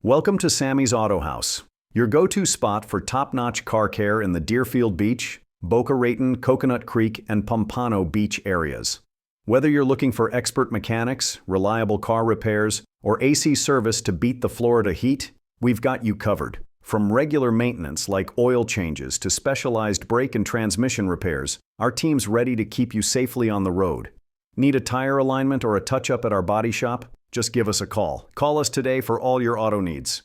Welcome to Sammy's Auto House, your go-to spot for top-notch car care in the Deerfield Beach, Boca Raton, Coconut Creek, and Pompano Beach areas. Whether you're looking for expert mechanics, reliable car repairs, or AC service to beat the Florida heat, we've got you covered. From regular maintenance like oil changes to specialized brake and transmission repairs, our team's ready to keep you safely on the road. Need a tire alignment or a touch-up at our body shop? Just give us a call. Call us today for all your auto needs.